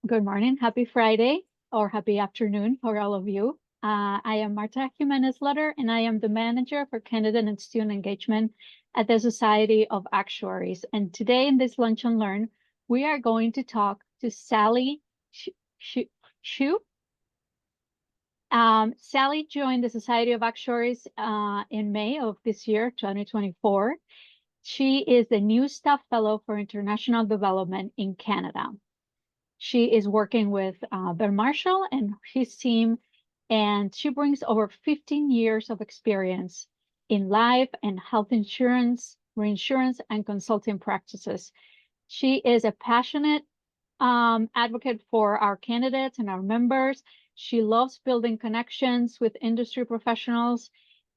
Good morning. Happy Friday or happy afternoon for all of you. I am Marta Jimenez Letter, and I am the manager for candidate and student engagement at the Society of Actuaries. And today in this Lunch and Learn, we are going to talk to Sally Chu. Sally joined the Society of Actuaries in May of this year, 2024. She is the new staff fellow for international development in Canada. She is working with Ben Marshall and his team, and she brings over 15 years of experience in life and health insurance, reinsurance, and consulting practices. She is a passionate advocate for our candidates and our members. She loves building connections with industry professionals.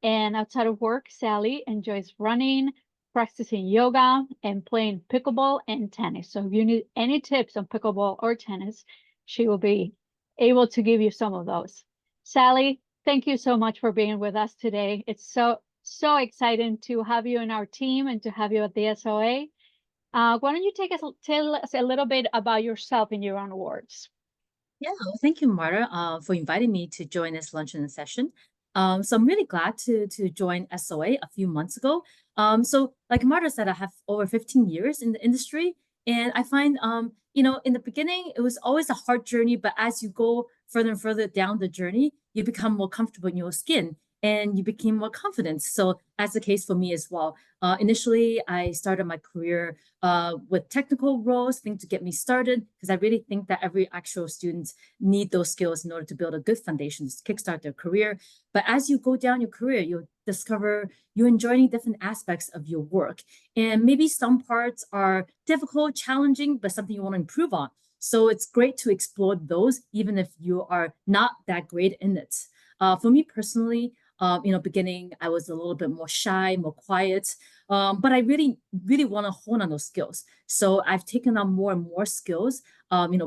And outside of work, Sally enjoys running, practicing yoga, and playing pickleball and tennis. So if you need any tips on pickleball or tennis, she will be able to give you some of those. Sally, thank you so much for being with us today. It's so exciting to have you in our team and to have you at the SOA. Why don't you tell us a little bit about yourself in your own words? Yeah, well, thank you, Marta, for inviting me to join this luncheon session. So I'm really glad to join SOA a few months ago. So like Marta said, I have over 15 years in the industry, and I find, in the beginning, it was always a hard journey, but as you go further and further down the journey, you become more comfortable in your skin and you became more confident. So that's the case for me as well. Initially, I started my career with technical roles, things to get me started, because I really think that every actual student need those skills in order to build a good foundation to kickstart their career. But as you go down your career, you'll discover you're enjoying different aspects of your work. And maybe some parts are difficult, challenging, but something you want to improve on. So it's great to explore those, even if you are not that great in it. For me personally, beginning, I was a little bit more shy, more quiet, but I really, really want to hone on those skills. So I've taken on more and more skills,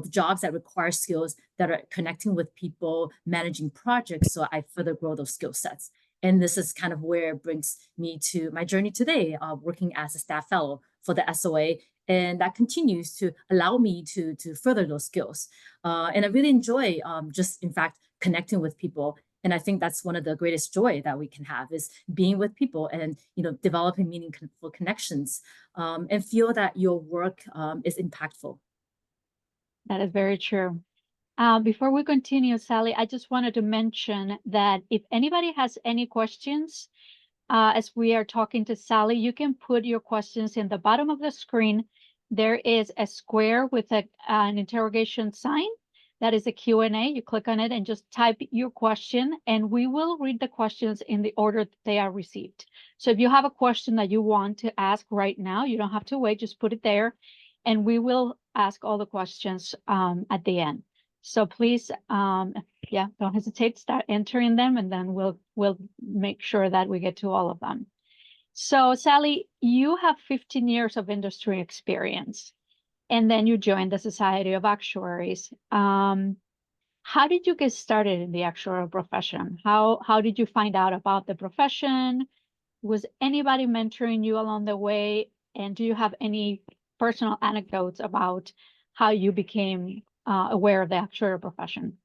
jobs that require skills that are connecting with people, managing projects. So I further grow those skill sets. And this is kind of where it brings me to my journey today, working as a staff fellow for the SOA. And that continues to allow me to further those skills. And I really enjoy just, in fact, connecting with people. And I think that's one of the greatest joy that we can have is being with people and developing meaningful connections and feel that your work is impactful. That is very true. Before we continue, Sally, I just wanted to mention that if anybody has any questions, as we are talking to Sally, you can put your questions in the bottom of the screen. There is a square with an interrogation sign. That is a Q&A. You click on it and just type your question, and we will read the questions in the order that they are received. So if you have a question that you want to ask right now, you don't have to wait, just put it there, and we will ask all the questions at the end. So please, don't hesitate, start entering them, and then we'll make sure that we get to all of them. So Sally, you have 15 years of industry experience, and then you joined the Society of Actuaries. How did you get started in the actuarial profession? How did you find out about the profession? Was anybody mentoring you along the way? And do you have any personal anecdotes about how you became aware of the actuarial profession?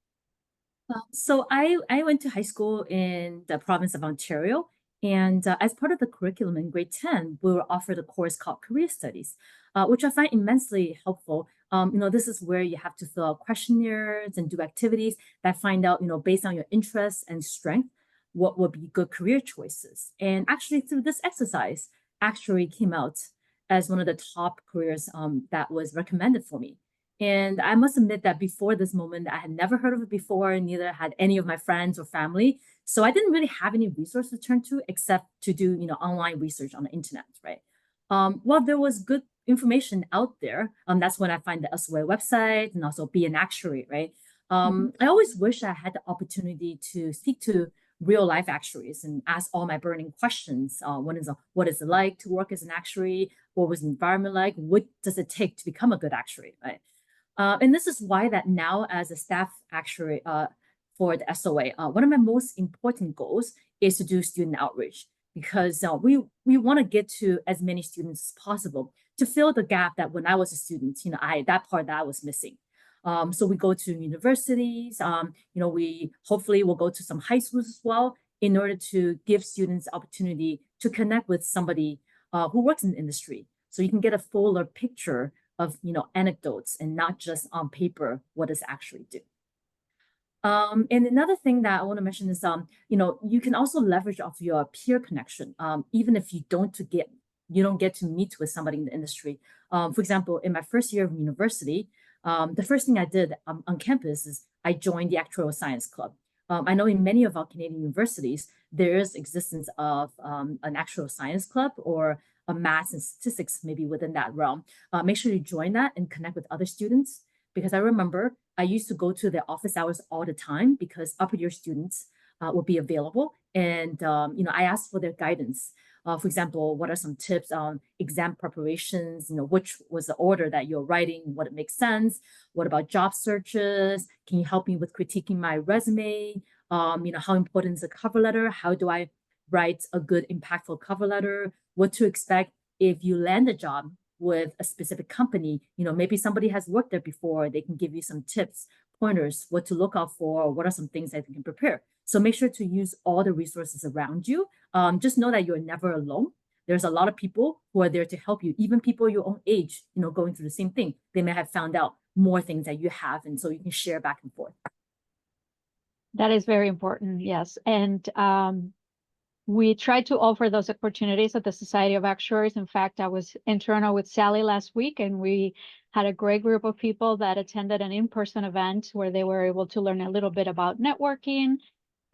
So I went to high school in the province of Ontario. And as part of the curriculum in grade 10, we were offered a course called Career Studies, which I find immensely helpful. This is where you have to fill out questionnaires and do activities that find out, based on your interests and strength, what would be good career choices. And actually, through this exercise, actuary came out as one of the top careers that was recommended for me. And I must admit that before this moment, I had never heard of it before, neither had any of my friends or family. So I didn't really have any resources to turn to except to do, online research on the internet, right? Well, there was good information out there. That's when I find the SOA website and also be an actuary, right? I always wish I had the opportunity to speak to real life actuaries and ask all my burning questions. What is it like to work as an actuary? What was the environment like? What does it take to become a good actuary, right? And this is why that now as a staff actuary for the SOA, one of my most important goals is to do student outreach because we want to get to as many students as possible to fill the gap that when I was a student, that part that I was missing. So we go to universities, we hopefully will go to some high schools as well in order to give students opportunity to connect with somebody who works in the industry. So you can get a fuller picture of, anecdotes and not just on paper what does actually do. And another thing that I want to mention is, you can also leverage off your peer connection, even if you don't get to meet with somebody in the industry. For example, in my first year of university, the first thing I did on campus is I joined the Actuarial Science Club. I know in many of our Canadian universities, there is existence of an actuarial science club or a maths and statistics maybe within that realm. Make sure you join that and connect with other students, because I remember I used to go to their office hours all the time because upper year students would be available. And, I asked for their guidance. For example, what are some tips on exam preparations? Which was the order that you're writing? What it makes sense? What about job searches? Can you help me with critiquing my resume? How important is a cover letter? How do I write a good, impactful cover letter? What to expect if you land a job with a specific company? Maybe somebody has worked there before. They can give you some tips, pointers, what to look out for, or what are some things that you can prepare. So make sure to use all the resources around you. Just know that you're never alone. There's a lot of people who are there to help you, even people your own age, going through the same thing. They may have found out more things that you have, and so you can share back and forth. That is very important, yes. And we try to offer those opportunities at the Society of Actuaries. In fact, I was in Toronto with Sally last week, and we had a great group of people that attended an in-person event where they were able to learn a little bit about networking.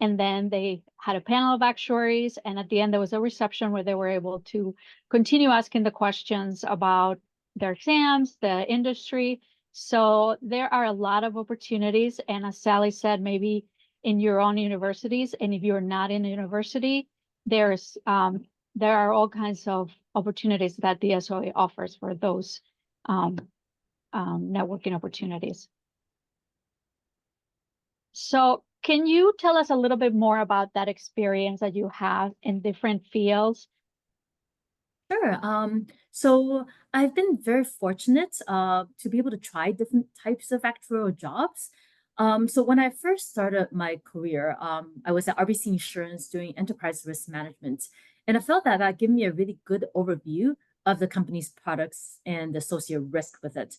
And then they had a panel of actuaries. And at the end, there was a reception where they were able to continue asking the questions about their exams, the industry. So there are a lot of opportunities. And as Sally said, maybe in your own universities. And if you're not in a university, there are all kinds of opportunities that the SOA offers for those networking opportunities. So can you tell us a little bit more about that experience that you have in different fields? Sure. So I've been very fortunate to be able to try different types of actuarial jobs. So when I first started my career, I was at RBC Insurance doing enterprise risk management. And I felt that that gave me a really good overview of the company's products and the associated risk with it.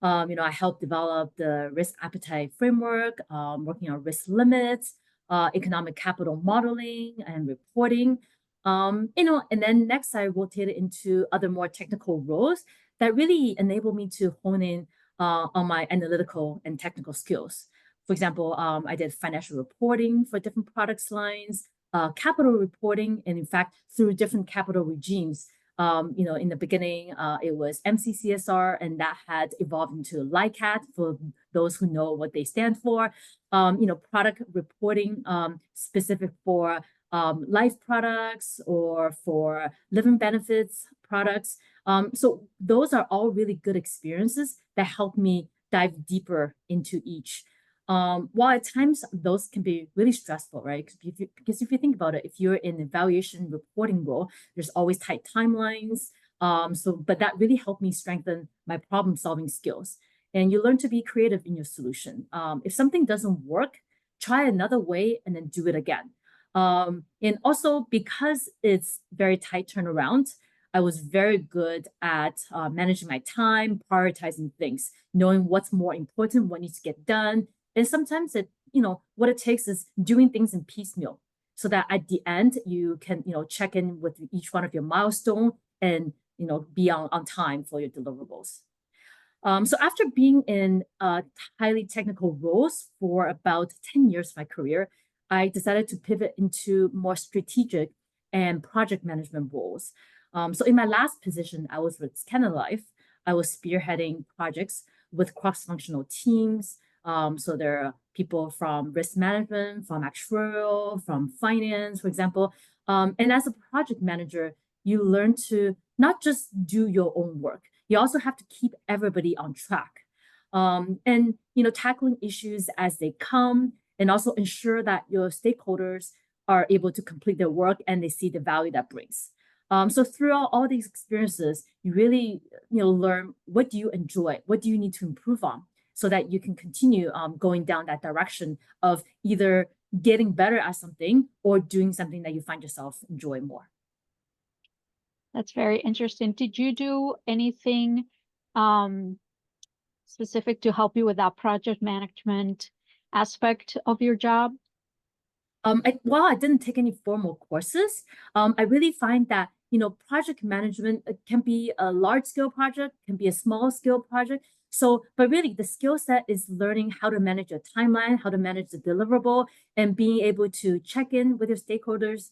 I helped develop the risk appetite framework, working on risk limits, economic capital modeling and reporting. And then next I rotated into other more technical roles that really enabled me to hone in on my analytical and technical skills. For example, I did financial reporting for different products lines, capital reporting, and in fact, through different capital regimes. In the beginning, it was MCCSR, and that had evolved into LICAT for those who know what they stand for. Product reporting specific for life products or for living benefits products. So those are all really good experiences that help me dive deeper into each. While at times those can be really stressful, right? Because if you think about it, if you're in evaluation reporting role, there's always tight timelines. But that really helped me strengthen my problem solving skills. And you learn to be creative in your solution. If something doesn't work, try another way and then do it again. And also because it's very tight turnaround, I was very good at managing my time, prioritizing things, knowing what's more important, what needs to get done. And sometimes what it takes is doing things in piecemeal so that at the end you can, check in with each one of your milestone and, be on time for your deliverables. So after being in highly technical roles for about 10 years of my career, I decided to pivot into more strategic and project management roles. So in my last position, I was with Canada Life. I was spearheading projects with cross-functional teams. So there are people from risk management, from actuarial, from finance, for example. And as a project manager, you learn to not just do your own work. You also have to keep everybody on track. And tackling issues as they come, and also ensure that your stakeholders are able to complete their work and they see the value that brings. So throughout all these experiences, you really learn what do you enjoy, what do you need to improve on. so that you can continue going down that direction of either getting better at something or doing something that you find yourself enjoy more. That's very interesting. Did you do anything um, specific to help you with that project management aspect of your job? While I didn't take any formal courses, I really find that, project management can be a large scale project, can be a small scale project. So, but really the skill set is learning how to manage a timeline, how to manage the deliverable, and being able to check in with your stakeholders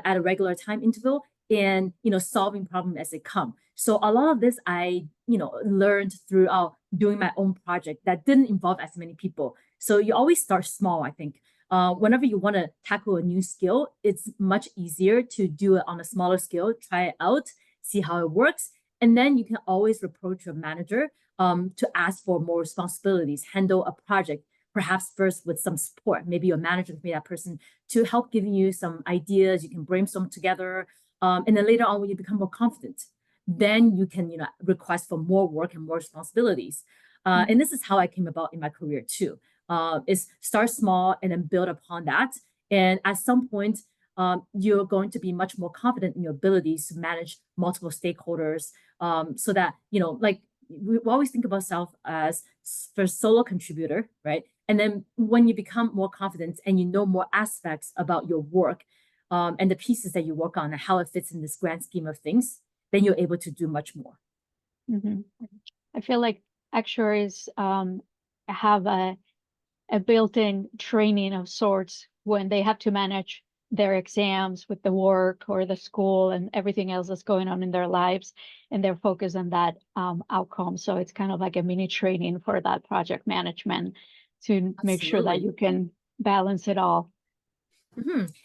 at a regular time interval and, solving problems as they come. So a lot of this I, learned throughout doing my own project that didn't involve as many people. So you always start small, I think. Whenever you want to tackle a new skill, it's much easier to do it on a smaller scale, try it out, see how it works. And then you can always approach your manager to ask for more responsibilities, handle a project, perhaps first with some support. Maybe your manager can be that person to help giving you some ideas. You can brainstorm together. And then later on, when you become more confident, then you can, request for more work and more responsibilities. And this is how I came about in my career too. Is start small and then build upon that. And at some point, you're going to be much more confident in your abilities to manage multiple stakeholders so that, like we always think of ourselves as for solo contributor, right? And then when you become more confident and you know more aspects about your work and the pieces that you work on and how it fits in this grand scheme of things, then you're able to do much more. Mm-hmm. I feel like actuaries have a built-in training of sorts when they have to manage their exams with the work or the school and everything else that's going on in their lives, and they're focused on that outcome. So it's kind of like a mini training for that project management to make sure that Absolutely. you can balance it all.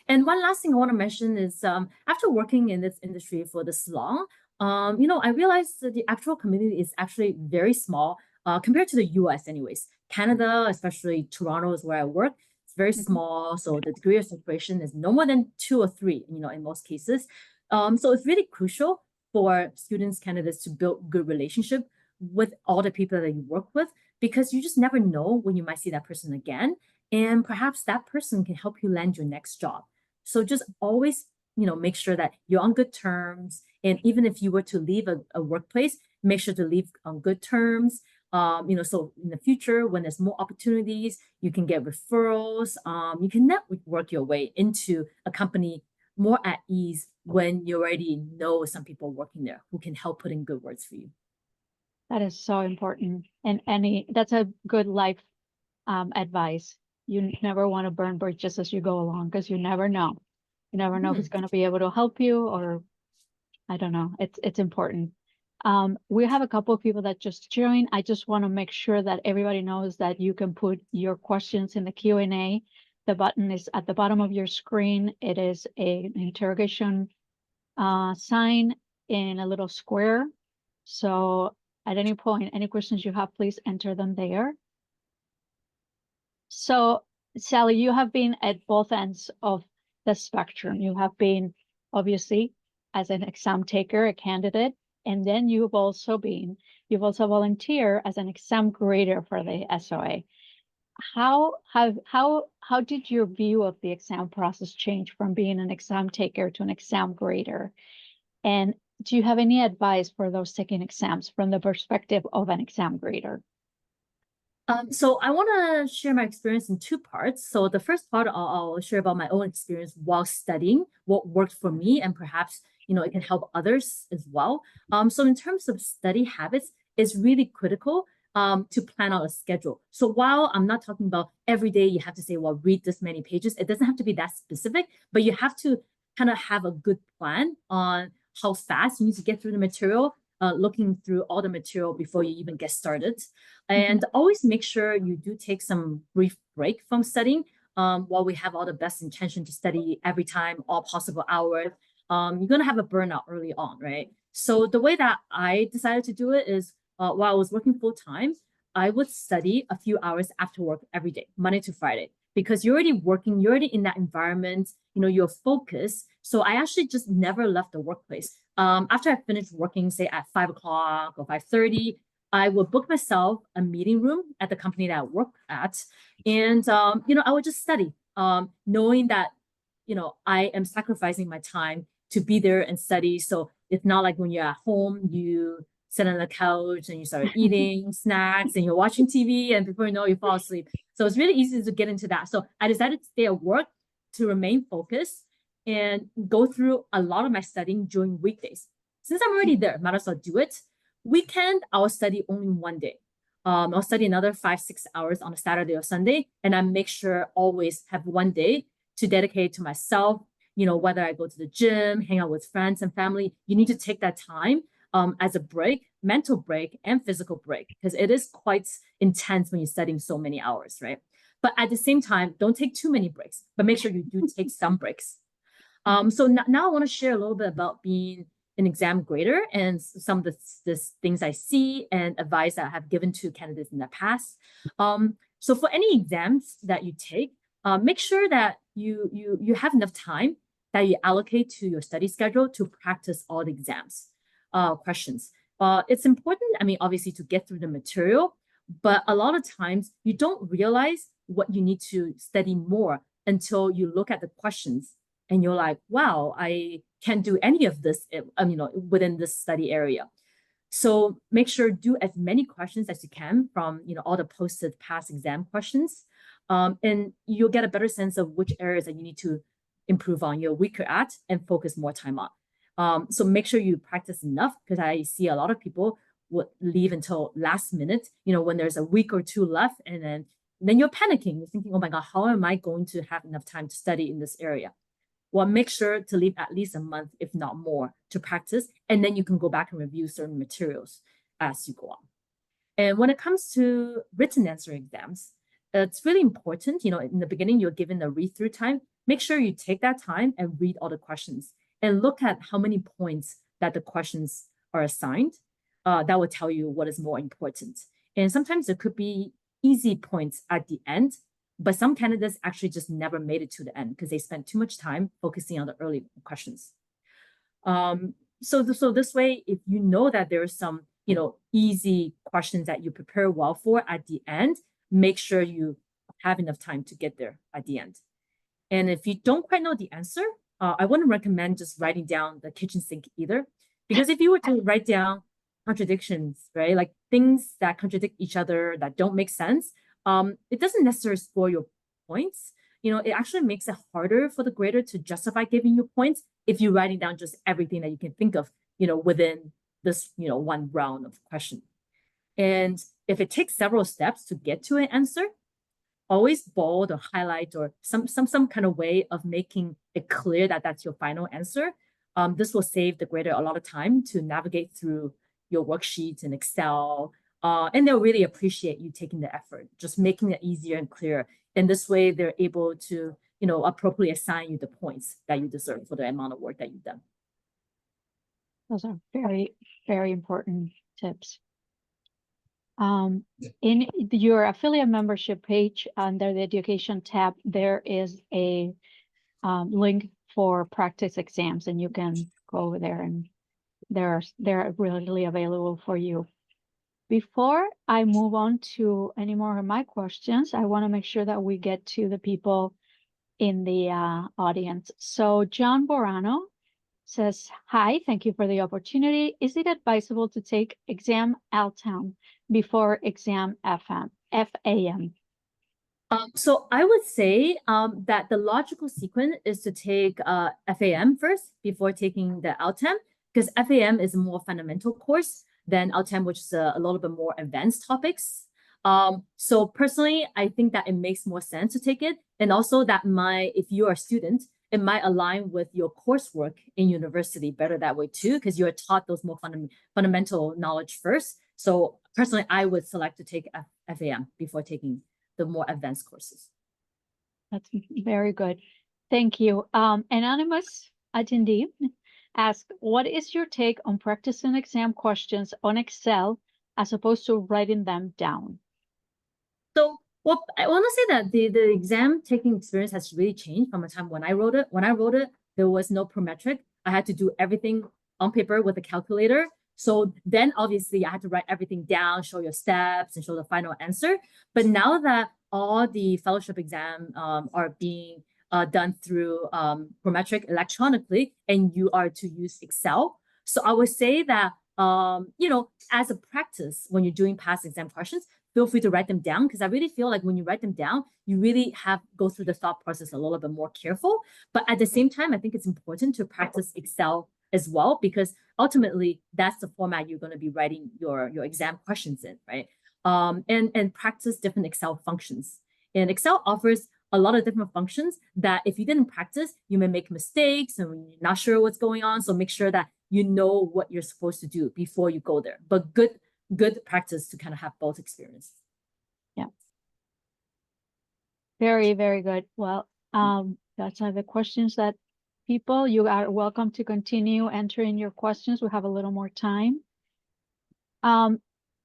And one last thing I want to mention is after working in this industry for this long, I realized that the actual community is actually very small compared to the US, anyways. Canada, especially Toronto, is where I work. It's very Mhm. small, so the degree of separation is no more than two or three, in most cases. So it's really crucial for students, candidates to build good relationship with all the people that you work with because you just never know when you might see that person again. And perhaps that person can help you land your next job. So just always, make sure that you're on good terms. And even if you were to leave a workplace, make sure to leave on good terms. So in the future, when there's more opportunities, you can get referrals. You can network your way into a company more at ease when you already know some people working there who can help put in good words for you. That is so important. And that's a good life advice. You never want to burn bridges as you go along because you never know. You never know who's Mhm. going to be able to help you, or I don't know. It's important. We have a couple of people that just joined. I just want to make sure that everybody knows that you can put your questions in the Q&A. The button is at the bottom of your screen. It is an interrogation sign in a little square. So at any point, any questions you have, please enter them there. So, Sally, you have been at both ends of the spectrum. You have been obviously as an exam taker, a candidate, and then you've also volunteered as an exam grader for the SOA. How did your view of the exam process change from being an exam taker to an exam grader? And do you have any advice for those taking exams from the perspective of an exam grader? So I want to share my experience in two parts. So the first part, I'll share about my own experience while studying, what worked for me, and perhaps it can help others as well. So in terms of study habits, it's really critical to plan out a schedule. So while I'm not talking about every day you have to say, well, read this many pages, it doesn't have to be that specific, but you have to kind of have a good plan on how fast you need to get through the material, looking through all the material before you even get started. Mhm. And always make sure you do take some brief break from studying. While we have all the best intention to study every time, all possible hours, you're gonna have a burnout early on, right? So the way that I decided to do it is while I was working full time, I would study a few hours after work every day, Monday to Friday, because you're already working, you're already in that environment, you're focused. So I actually just never left the workplace. After I finished working, say at 5 o'clock or 5:30, I would book myself a meeting room at the company that I work at. And, I would just study, knowing that, I am sacrificing my time to be there and study. So it's not like when you're at home, you sit on the couch and you start eating snacks and you're watching TV, and before you know, you fall asleep. So it's really easy to get into that. So I decided to stay at work to remain focused and go through a lot of my studying during weekdays. Since I'm already there, might as well do it. Weekend, I'll study only one day. I'll study another 5-6 hours on a Saturday or Sunday, and I make sure always have one day to dedicate to myself. Whether I go to the gym, hang out with friends and family, you need to take that time as a break, mental break and physical break, because it is quite intense when you're studying so many hours, right? But at the same time, don't take too many breaks, but make sure you do take some breaks. So now I want to share a little bit about being an exam grader and some of the things I see and advice that I have given to candidates in the past. So for any exams that you take, make sure that you have enough time that you allocate to your study schedule to practice all the exams questions. It's important, obviously, to get through the material, but a lot of times you don't realize what you need to study more until you look at the questions and you're like, wow, I can't do any of this, within this study area. So make sure do as many questions as you can from, all the posted past exam questions. And you'll get a better sense of which areas that you need to improve on, you're weaker at, and focus more time on. So make sure you practice enough, because I see a lot of people would leave until last minute, when there's a week or two left, and then you're panicking. You're thinking, oh my God, how am I going to have enough time to study in this area? Well, make sure to leave at least a month, if not more, to practice, and then you can go back and review certain materials as you go on. And when it comes to written answer exams, it's really important, in the beginning, you're given a read-through time. Make sure you take that time and read all the questions and look at how many points that the questions are assigned. That will tell you what is more important. And sometimes there could be easy points at the end, but some candidates actually just never made it to the end because they spent too much time focusing on the early questions. So this way, if you know that there are some, easy questions that you prepare well for at the end, make sure you have enough time to get there at the end. And if you don't quite know the answer, I wouldn't recommend just writing down the kitchen sink either, because if you were to write down contradictions, right, like things that contradict each other that don't make sense, it doesn't necessarily score your points. It actually makes it harder for the grader to justify giving you points if you're writing down just everything that you can think of, within this, one round of question. And if it takes several steps to get to an answer, always bold or highlight or some kind of way of making it clear that that's your final answer. This will save the grader a lot of time to navigate through your worksheets in Excel. And they'll really appreciate you taking the effort, just making it easier and clearer. And this way, they're able to, appropriately assign you the points that you deserve for the amount of work that you've done. Those are very, very important tips. In your affiliate membership page under the education tab, there is a link for practice exams, and you can go over there and they're readily available for you. Before I move on to any more of my questions, I want to make sure that we get to the people in the audience. So John Borano says, hi, thank you for the opportunity. Is it advisable to take exam LTAM before exam FAM? So I would say that the logical sequence is to take FAM first before taking the LTAM, because FAM is a more fundamental course than LTAM, which is a little bit more advanced topics. So personally, I think that it makes more sense to take it. And also that if you're a student, it might align with your coursework in university better that way too, because you're taught those more fundamental knowledge first. So personally, I would select to take FAM before taking the more advanced courses. That's very good. Thank you. Anonymous attendee asked, what is your take on practicing exam questions on Excel as opposed to writing them down? So, well, I want to say that the exam taking experience has really changed from the time when I wrote it. When I wrote it, there was no prometric. I had to do everything on paper with a calculator. So then obviously I had to write everything down, show your steps and show the final answer. But now that all the fellowship exam are being done through Prometric electronically, and you are to use Excel. So I would say that, as a practice, when you're doing past exam questions, feel free to write them down, because I really feel like when you write them down, you really have go through the thought process a little bit more careful. But at the same time, I think it's important to practice Excel as well, because ultimately that's the format you're going to be writing your exam questions in, right? And practice different Excel functions. And Excel offers a lot of different functions that if you didn't practice, you may make mistakes and you're not sure what's going on. So make sure that you know what you're supposed to do before you go there. But good practice to kind of have both experience. Yeah. Very, very good. Well, that's all the questions that people, you are welcome to continue entering your questions. We have a little more time.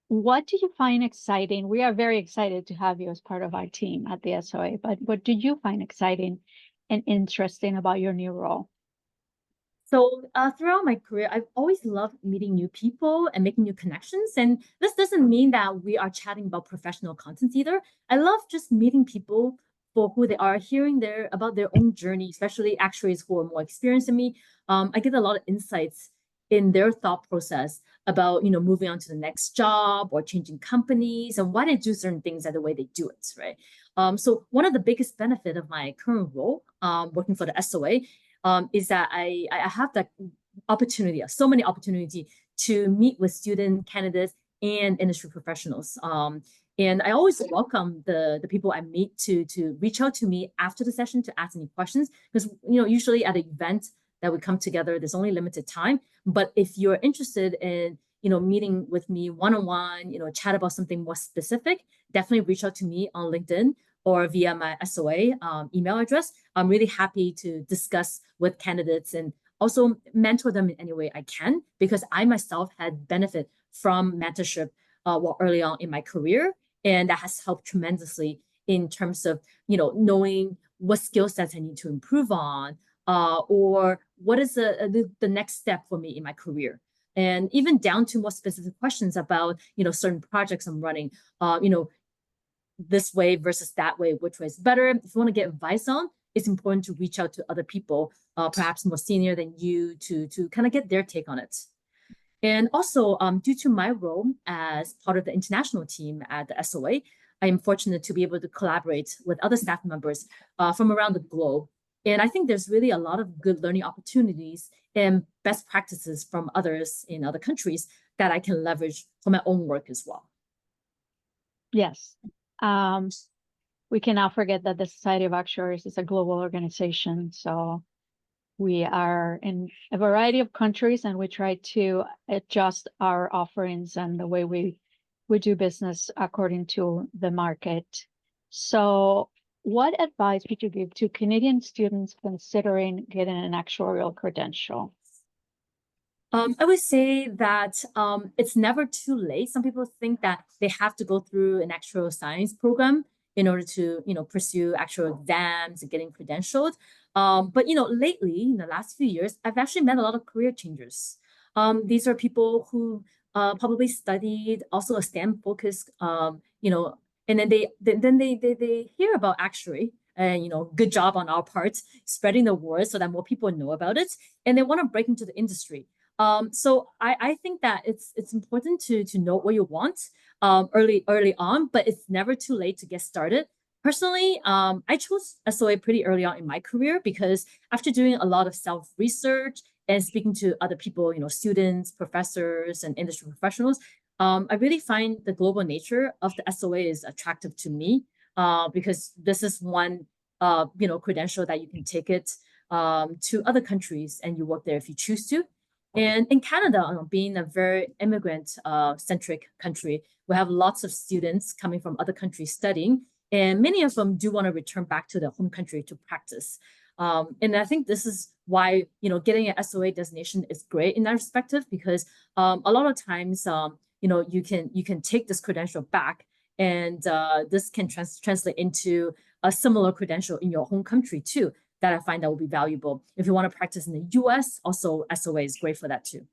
What do you find exciting? We are very excited to have you as part of our team at the SOA, but what do you find exciting and interesting about your new role? So throughout my career, I've always loved meeting new people and making new connections. And this doesn't mean that we are chatting about professional content either. I love just meeting people for who they are, hearing about their own journey, especially actuaries who are more experienced than me. I get a lot of insights in their thought process about moving on to the next job or changing companies and why they do certain things and the way they do it, right? So one of the biggest benefit of my current role, working for the SOA, is that I have that opportunity, so many opportunity to meet with student candidates and industry professionals. And I always welcome the people I meet to reach out to me after the session to ask any questions, because usually at an event that we come together, there's only limited time. But if you're interested in meeting with me one-on-one, chat about something more specific, definitely reach out to me on LinkedIn or via my SOA email address. I'm really happy to discuss with candidates and also mentor them in any way I can, because I myself had benefit from mentorship early on in my career. And that has helped tremendously in terms of, knowing what skill sets I need to improve on, or what is the next step for me in my career. And even down to more specific questions about, certain projects I'm running, this way versus that way, which way is better. If you want to get advice on, it's important to reach out to other people, perhaps more senior than you, to kind of get their take on it. And also, due to my role as part of the international team at the SOA, I am fortunate to be able to collaborate with other staff members from around the globe. And I think there's really a lot of good learning opportunities and best practices from others in other countries that I can leverage for my own work as well. Yes. We cannot forget that the Society of Actuaries is a global organization. So we are in a variety of countries, and we try to adjust our offerings and the way we do business according to the market. So what advice would you give to Canadian students considering getting an actuarial credential? I would say that it's never too late. Some people think that they have to go through an actuarial science program in order to, pursue actuarial exams and getting credentialed. But lately, in the last few years, I've actually met a lot of career changers. These are people who probably studied also a STEM focused, and then they hear about actuary. And good job on our part spreading the word so that more people know about it, and they want to break into the industry. So I think that it's important to know what you want early on, but it's never too late to get started. Personally, I chose SOA pretty early on in my career, because after doing a lot of self-research and speaking to other people, students, professors, and industry professionals, I really find the global nature of the SOA is attractive to me, because this is one credential that you can take it to other countries and you work there if you choose to. And in Canada, being a very immigrant-centric country, we have lots of students coming from other countries studying, and many of them do want to return back to their home country to practice. And I think this is why getting an SOA designation is great in that perspective, because a lot of times you can take this credential back, and this can translate into a similar credential in your home country too, that I find that will be valuable. If you want to practice in the US, also SOA is great for that too.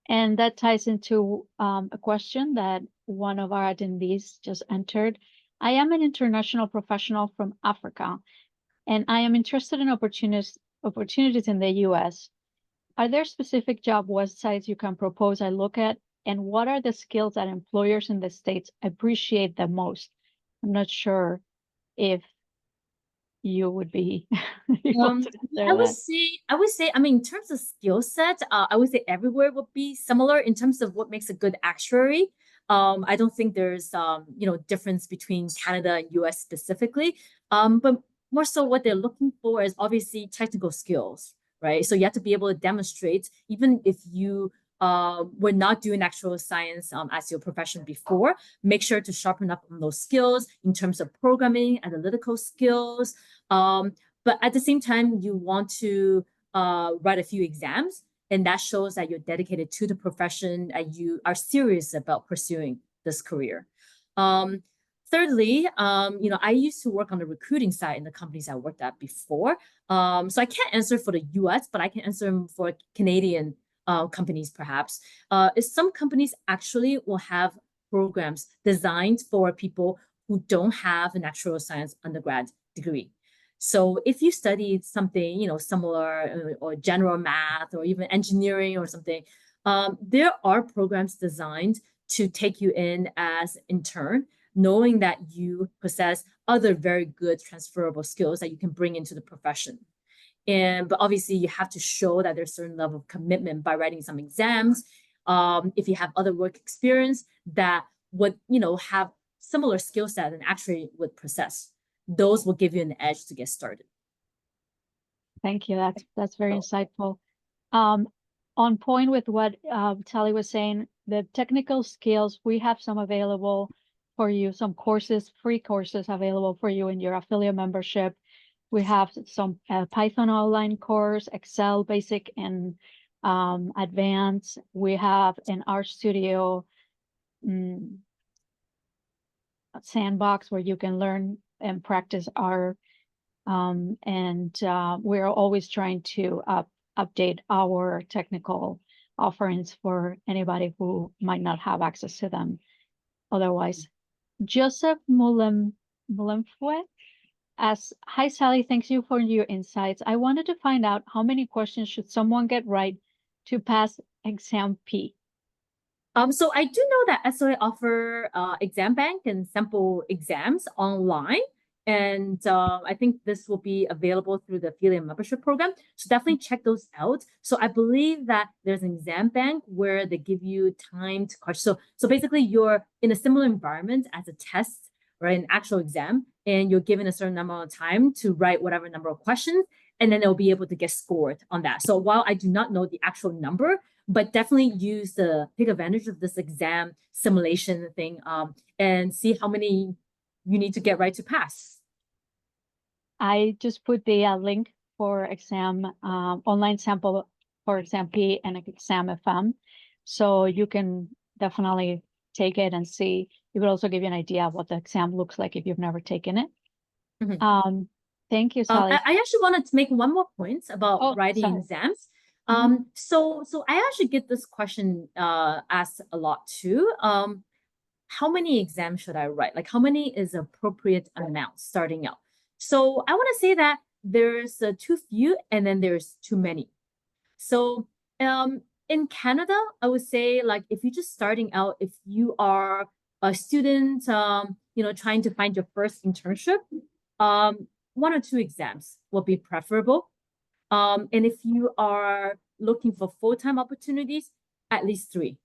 And that ties into a question that one of our attendees just entered. I am an international professional from Africa, and I am interested in opportunities in the US. Are there specific job websites you can propose I look at? And what are the skills that employers in the States appreciate the most? I'm not sure if you would be able to answer that. I mean, in terms of skill set, I would say everywhere would be similar in terms of what makes a good actuary. I don't think there's difference between Canada and US specifically. But more so what they're looking for is obviously technical skills, right? So you have to be able to demonstrate, even if you were not doing actual science as your profession before, make sure to sharpen up on those skills in terms of programming, analytical skills. But at the same time, you want to write a few exams, and that shows that you're dedicated to the profession and you are serious about pursuing this career. Thirdly, I used to work on the recruiting side in the companies I worked at before. So I can't answer for the US, but I can answer for Canadian companies perhaps. Is some companies actually will have programs designed for people who don't have an actuarial science undergrad degree. So if you studied something, similar or general math or even engineering or something, there are programs designed to take you in as intern, knowing that you possess other very good transferable skills that you can bring into the profession. But obviously you have to show that there's a certain level of commitment by writing some exams. If you have other work experience that would, have similar skill set and actually would possess, those will give you an edge to get started. Thank you. That's very insightful. On point with what Tali was saying, the technical skills, we have some available for you, some courses, free courses available for you in your affiliate membership. We have some Python online course, Excel basic and advanced. We have an art studio sandbox where you can learn and practice art. We're always trying to update our technical offerings for anybody who might not have access to them otherwise. Joseph Mulemfue asks, hi, Sally, thanks you for your insights. I wanted to find out how many questions should someone get right to pass exam P? So I do know that SOA offer exam bank and sample exams online. And I think this will be available through the affiliate membership program. So definitely check those out. So I believe that there's an exam bank where they give you time to question. So basically you're in a similar environment as a test, right? An actual exam, and you're given a certain amount of time to write whatever number of questions, and then they'll be able to get scored on that. So while I do not know the actual number, but definitely take advantage of this exam simulation thing and see how many you need to get right to pass. I just put the link for exam online sample for exam P and exam FM. So you can definitely take it and see. It will also give you an idea of what the exam looks like if you've never taken it. Mm-hmm. Thank you, Sally. I actually wanted to make one more point about writing exams. So I actually get this question asked a lot too. How many exams should I write? Like how many is appropriate amount starting out? So I want to say that there's too few and then there's too many. So in Canada, I would say like if you're just starting out, if you are a student, trying to find your first internship, 1 or 2 exams will be preferable. And if you are looking for full-time opportunities, at least 3.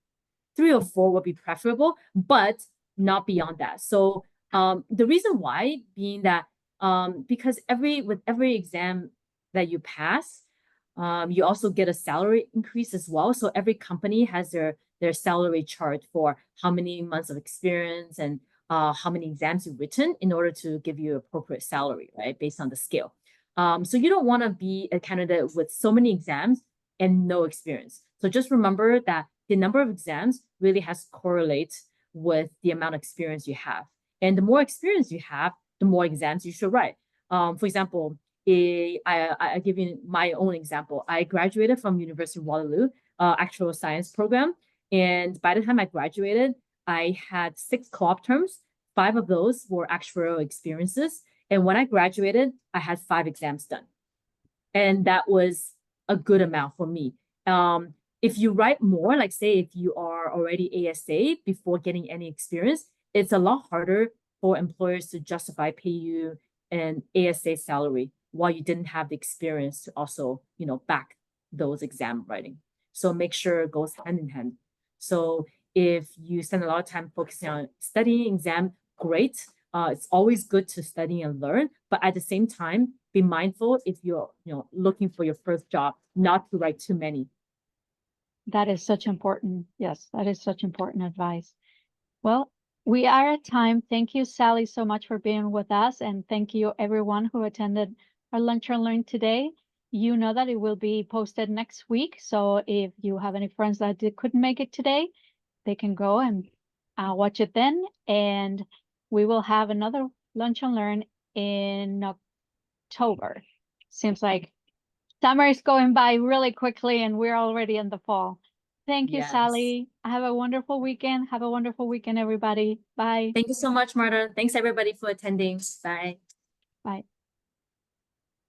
3 or 4 would be preferable, but not beyond that. So the reason why being that because with every exam that you pass, you also get a salary increase as well. So every company has their salary chart for how many months of experience and how many exams you've written in order to give you appropriate salary, right, based on the scale. So you don't want to be a candidate with so many exams and no experience. So just remember that the number of exams really has to correlate with the amount of experience you have. And the more experience you have, the more exams you should write. For example, I give you my own example. I graduated from University of Waterloo actuarial science program. And by the time I graduated, I had 6 co-op terms. 5 of those were actuarial experiences. And when I graduated, I had 5 exams done. And that was a good amount for me. If you write more, like say if you are already ASA before getting any experience, it's a lot harder for employers to justify pay you an ASA salary while you didn't have the experience to also, back those exam writing. So make sure it goes hand in hand. So if you spend a lot of time focusing on studying exam, great. It's always good to study and learn, but at the same time, be mindful if you're looking for your first job, not to write too many. That is such important. Yes, that is such important advice. Well, we are at time. Thank you, Sally, so much for being with us. And thank you, everyone who attended our Lunch and Learn today. You know that it will be posted next week. So if you have any friends that couldn't make it today, they can go and watch it then. And we will have another Lunch and Learn in October. Seems like summer is going by really quickly and we're already in the fall. Thank you, Yes. Sally. Have a wonderful weekend. Have a wonderful weekend, everybody. Bye. Thank you so much, Marta. Thanks everybody for attending. Bye. Bye.